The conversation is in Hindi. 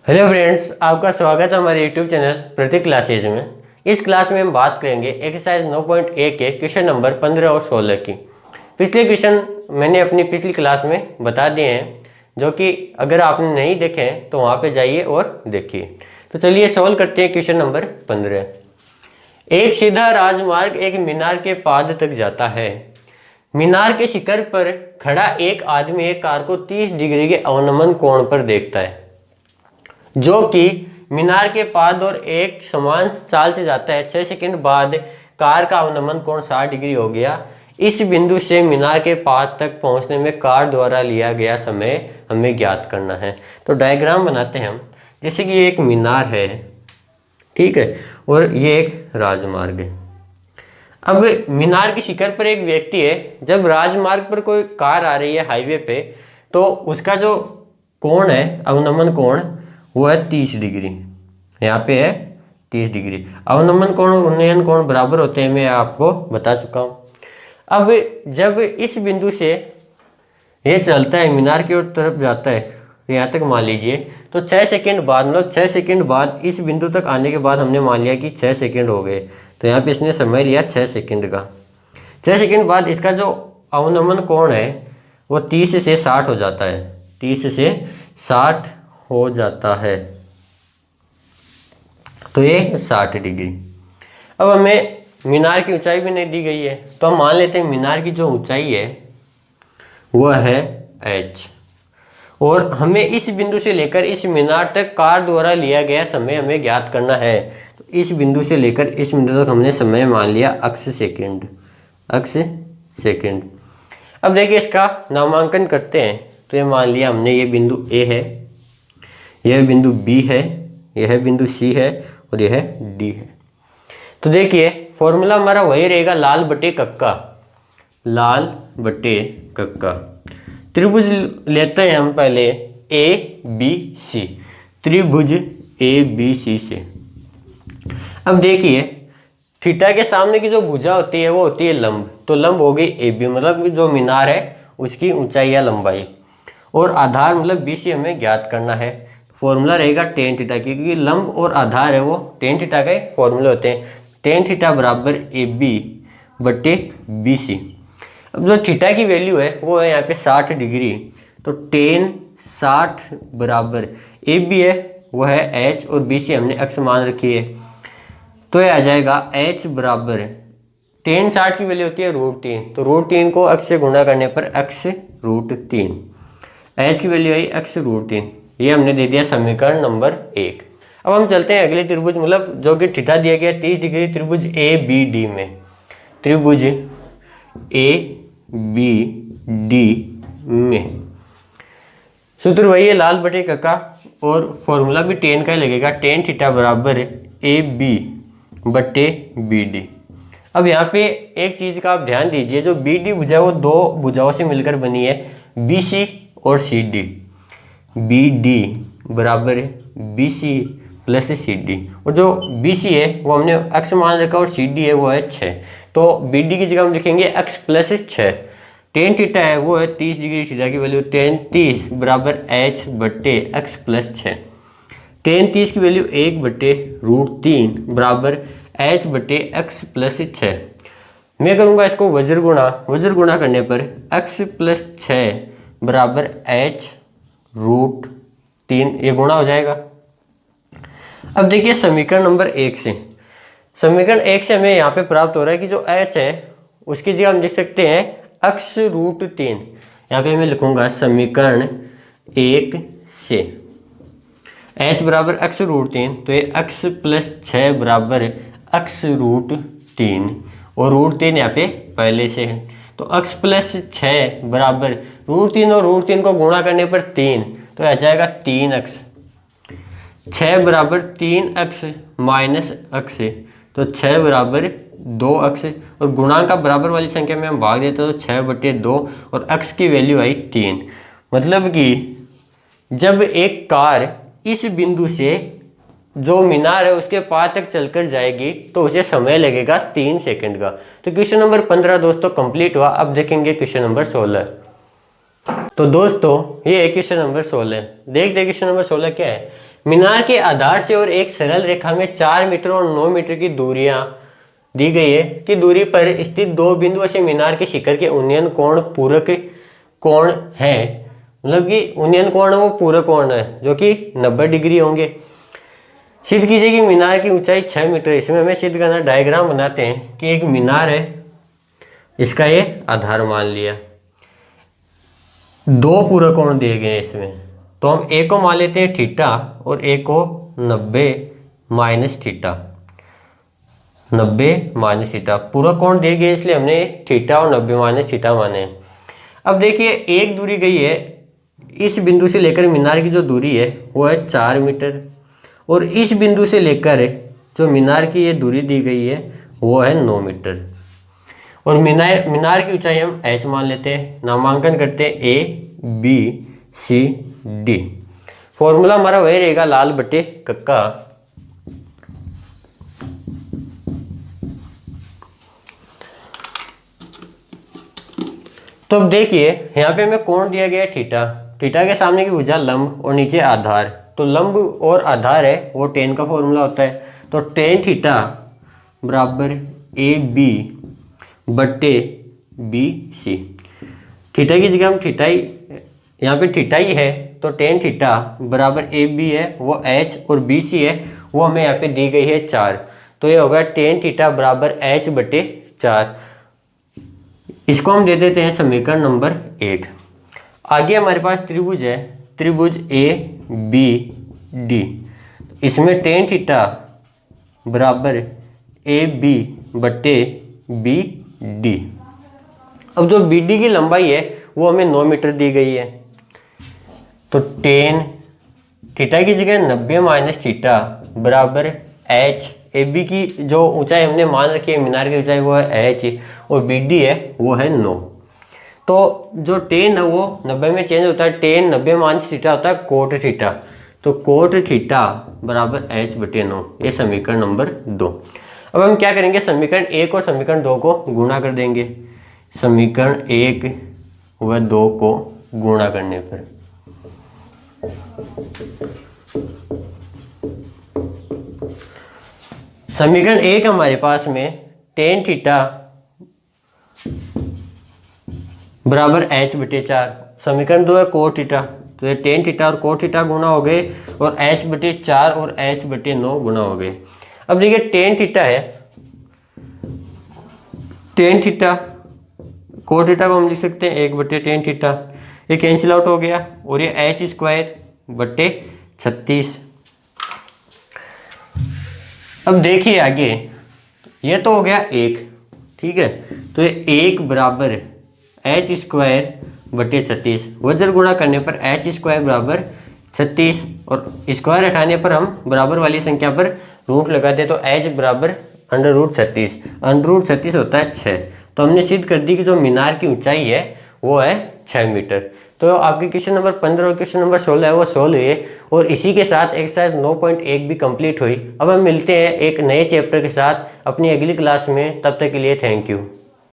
हेलो फ्रेंड्स, आपका स्वागत है हमारे यूट्यूब चैनल प्रतीक क्लासेज में। इस क्लास में हम बात करेंगे एक्सरसाइज 9.1 के क्वेश्चन नंबर 15 और 16 की। पिछले क्वेश्चन मैंने अपनी पिछली क्लास में बता दिए हैं, जो कि अगर आपने नहीं देखे हैं तो वहाँ पे जाइए और देखिए। तो चलिए सॉल्व करते हैं क्वेश्चन नंबर 15। एक सीधा राजमार्ग एक मीनार के पाद तक जाता है। मीनार के शिखर पर खड़ा एक आदमी एक कार को 30 डिग्री के अवनमन कोण पर देखता है, जो कि मीनार के पाद और एक समान चाल से जाता है। 6 सेकंड बाद कार का अवनमन कोण 60 डिग्री हो गया। इस बिंदु से मीनार के पाद तक पहुंचने में कार द्वारा लिया गया समय हमें ज्ञात करना है। तो डायग्राम बनाते हैं हम। जैसे कि ये एक मीनार है, ठीक है, और ये एक राजमार्ग है। अब मीनार के शिखर पर एक व्यक्ति है। जब राजमार्ग पर कोई कार आ रही है हाईवे पे, तो उसका जो कोण है, अवनमन कोण, वो है 30 डिग्री। यहाँ पे है 30 डिग्री। अवनमन कोण और उन्नयन कोण बराबर होते हैं, मैं आपको बता चुका हूँ। अब जब इस बिंदु से ये चलता है, मीनार की ओर तरफ जाता है, यहाँ तक मान लीजिए, तो 6 सेकंड बाद, मतलब 6 सेकंड बाद इस बिंदु तक आने के बाद हमने मान लिया कि 6 सेकंड हो गए। तो यहाँ पे इसने समय लिया 6 सेकंड का। 6 सेकंड बाद इसका जो अवनमन कोण है वो 30 से 60 हो जाता है। 30 से 60 हो जाता है, तो ये 60 डिग्री। अब हमें मीनार की ऊंचाई भी नहीं दी गई है, तो हम मान लेते हैं मीनार की जो ऊंचाई है वह है h, और हमें इस बिंदु से लेकर इस मीनार तक कार द्वारा लिया गया समय हमें ज्ञात करना है। तो इस बिंदु से लेकर इस बिंदु तक हमने समय मान लिया अक्ष सेकंड। अब देखिए इसका नामांकन करते हैं। तो ये मान लिया हमने, ये बिंदु A है, यह बिंदु B है, यह बिंदु C है और यह D है। तो देखिए फॉर्मूला हमारा वही रहेगा, लाल बटे कक्का। त्रिभुज लेते हैं हम पहले ABC, त्रिभुज ABC से। अब देखिए थीटा के सामने की जो भुजा होती है वो होती है लंब। तो लंब हो गई AB, मतलब जो मीनार है उसकी ऊंचाई या लंबाई, और आधार मतलब BC हमें ज्ञात करना है। फॉर्मूला रहेगा टेन थीटा, क्योंकि लंब और आधार है वो टेन थीटा के फॉर्मूले होते हैं। टेन थीटा बराबर AB बटे BC। अब जो थीटा की वैल्यू है वो है यहाँ पे 60 डिग्री। तो टेन 60 बराबर AB है वो है h, और BC हमने अक्ष मान रखी है। तो ये आ जाएगा h बराबर, टेन 60 की वैल्यू होती है √3। तो √3 को अक्ष से गुणा करने पर अक्ष √3, h की वैल्यू आई अक्ष √3। ये हमने दे दिया समीकरण नंबर 1। अब हम चलते हैं अगले त्रिभुज, मतलब जो कि थीटा दिया गया 30 डिग्री, त्रिभुज ABD में। त्रिभुज ABD में सूत्र वही है, लाल बटे कक्का, और फॉर्मूला भी टेन का ही लगेगा। टेन थीटा बराबर AB बटे BD। अब यहाँ पे एक चीज़ का आप ध्यान दीजिए, जो BD भुजा वो दो भुजाओं से मिलकर बनी है, BC और CD। BD बराबर BC प्लस CD, और जो BC है वो हमने अक्ष मान रखा और CD है वो है 6। तो BD की जगह हम लिखेंगे अक्ष प्लस 6। टेन थीटा है वो है 30 डिग्री, थीटा की वैल्यू टेन 30 बराबर h बटे अक्ष प्लस 6। टेन 30 की वैल्यू 1 बटे √3 बराबर h बटे अक्ष प्लस 6। मैं करूँगा इसको वज्र गुणा करने पर अक्ष प्लस 6 बराबर h √3, ये गुणा हो जाएगा। अब देखिए समीकरण नंबर 1 से, समीकरण 1 से हमें यहाँ पे प्राप्त हो रहा है कि जो h है उसकी जगह हम लिख सकते हैं अक्ष √3। यहाँ पे मैं लिखूंगा समीकरण 1 से h बराबर अक्ष √3, तो ये अक्ष प्लस 6 बराबर अक्ष √3, और √3 यहाँ पे पहले से है। तो अक्ष प्लस 6 बराबर √3 और √3 को गुणा करने पर 3, तो आ जाएगा 3 अक्ष। 6 बराबर 3 अक्ष माइनस अक्ष, तो 6 बराबर 2 अक्ष, और गुणांक का बराबर वाली संख्या में हम भाग देते हैं, तो 6 बटे 2, और अक्ष की वैल्यू आई 3। मतलब कि जब एक कार इस बिंदु से जो मीनार है उसके पास तक चलकर जाएगी तो उसे समय लगेगा 3 सेकंड का। तो क्वेश्चन नंबर 15 दोस्तों कंप्लीट हुआ। अब देखेंगे क्वेश्चन नंबर 16। तो दोस्तों ये है क्वेश्चन नंबर 16। देखते हैं क्वेश्चन नंबर 16 क्या है। मीनार के आधार से और एक सरल रेखा में 4 मीटर और 9 मीटर की दूरियां दी गई है कि दूरी पर स्थित दो बिंदुओं से मीनार के शिखर के उन्नयन कोण पूरक कोण है। मतलब कि उन्नयन कोण है वो पूरक कोण है जो कि 90 डिग्री होंगे। सिद्ध कीजिए कि मीनार की ऊंचाई 6 मीटर। इसमें हमें सिद्ध करना, डायग्राम बनाते हैं कि एक मीनार है, इसका ये आधार मान लिया, दो पूरक कोण दिए गए हैं इसमें, तो हम एक को मान लेते हैं थीटा और एक को 90 माइनस थीटा। 90 माइनस थीटा पूरक कोण दिए गए इसलिए हमने थीटा और 90 माइनस थीटा माने। अब देखिए एक दूरी गई है, इस बिंदु से लेकर मीनार की जो दूरी है वो है 4 मीटर और इस बिंदु से लेकर जो मीनार की ये दूरी दी गई है वो है 9 मीटर और मीनार की ऊंचाई हम h मान लेते हैं। नामांकन करते हैं ABCD। फॉर्मूला हमारा वही रहेगा, लाल बटे कक्का। तो अब देखिए यहाँ पे हमें कोण दिया गया है थीटा, थीटा के सामने की भुजा लंब और नीचे आधार, तो लंब और आधार है वो टेन का फॉर्मूला होता है। तो टेन थीटा बराबर AB बट्टे BC। थीटा की जगह हम थीटा ही, यहाँ पे थीटा ही है तो टेन थीटा बराबर AB है वो H और BC है वो हमें यहाँ पे दी गई है 4, तो ये होगा टेन थीटा बराबर H बटे 4। इसको हम दे देते हैं समीकरण नंबर 1। आगे हमारे पास त्रिभुज है, त्रिभुज ABD। इसमें टेन थीटा बराबर AB बट्टे BD। अब जो BD की लंबाई है वो हमें 9 मीटर दी गई है, तो टेन थीटा की जगह 90 माइनस थीटा बराबर H। AB की जो ऊंचाई हमने मान रखी है मीनार की ऊंचाई वो है H और BD है वो है 9। तो जो टेन है वो 90 में चेंज होता है, टेन 90 माइनस थीटा होता है कोट थीटा, तो कोट थीटा बराबर H बटे 9। ये समीकरण नंबर 2। अब हम क्या करेंगे, समीकरण 1 और समीकरण 2 को गुणा कर देंगे। समीकरण 1 व 2 को गुणा करने पर समीकरण 1 हमारे पास में टेन थीटा बराबर H बटे 4। समीकरण 2 है कोट थीटा, तो ये टेन थीटा और कोट थीटा गुणा हो गए और H बटे 4 और H बटे 9 गुणा हो गए। अब देखिए टेन थीटा है, टेन थीटा कोट थीटा को हम लिख सकते हैं 1 बटे टेन थीटा, ये कैंसिल आउट हो गया और ये H स्क्वायर बटे 36। अब देखिए आगे, ये तो हो गया 1, ठीक है, तो ये 1 बराबर H स्क्वायर बटे 36, वज्र गुणा करने पर H स्क्वायर बराबर 36 और स्क्वायर हटाने पर हम बराबर वाली संख्या पर रूट लगाते, तो H बराबर अंडर रूट 36, अंडर रूट 36 होता है 6। तो हमने सिद्ध कर दी कि जो मीनार की ऊंचाई है वो है 6 मीटर। तो आपके क्वेश्चन नंबर 15 और क्वेश्चन नंबर 16 है वो सोल्व हुए और इसी के साथ एक्सरसाइज 9.1 भी कंप्लीट हुई। अब हम मिलते हैं एक नए चैप्टर के साथ अपनी अगली क्लास में, तब तक के लिए थैंक यू।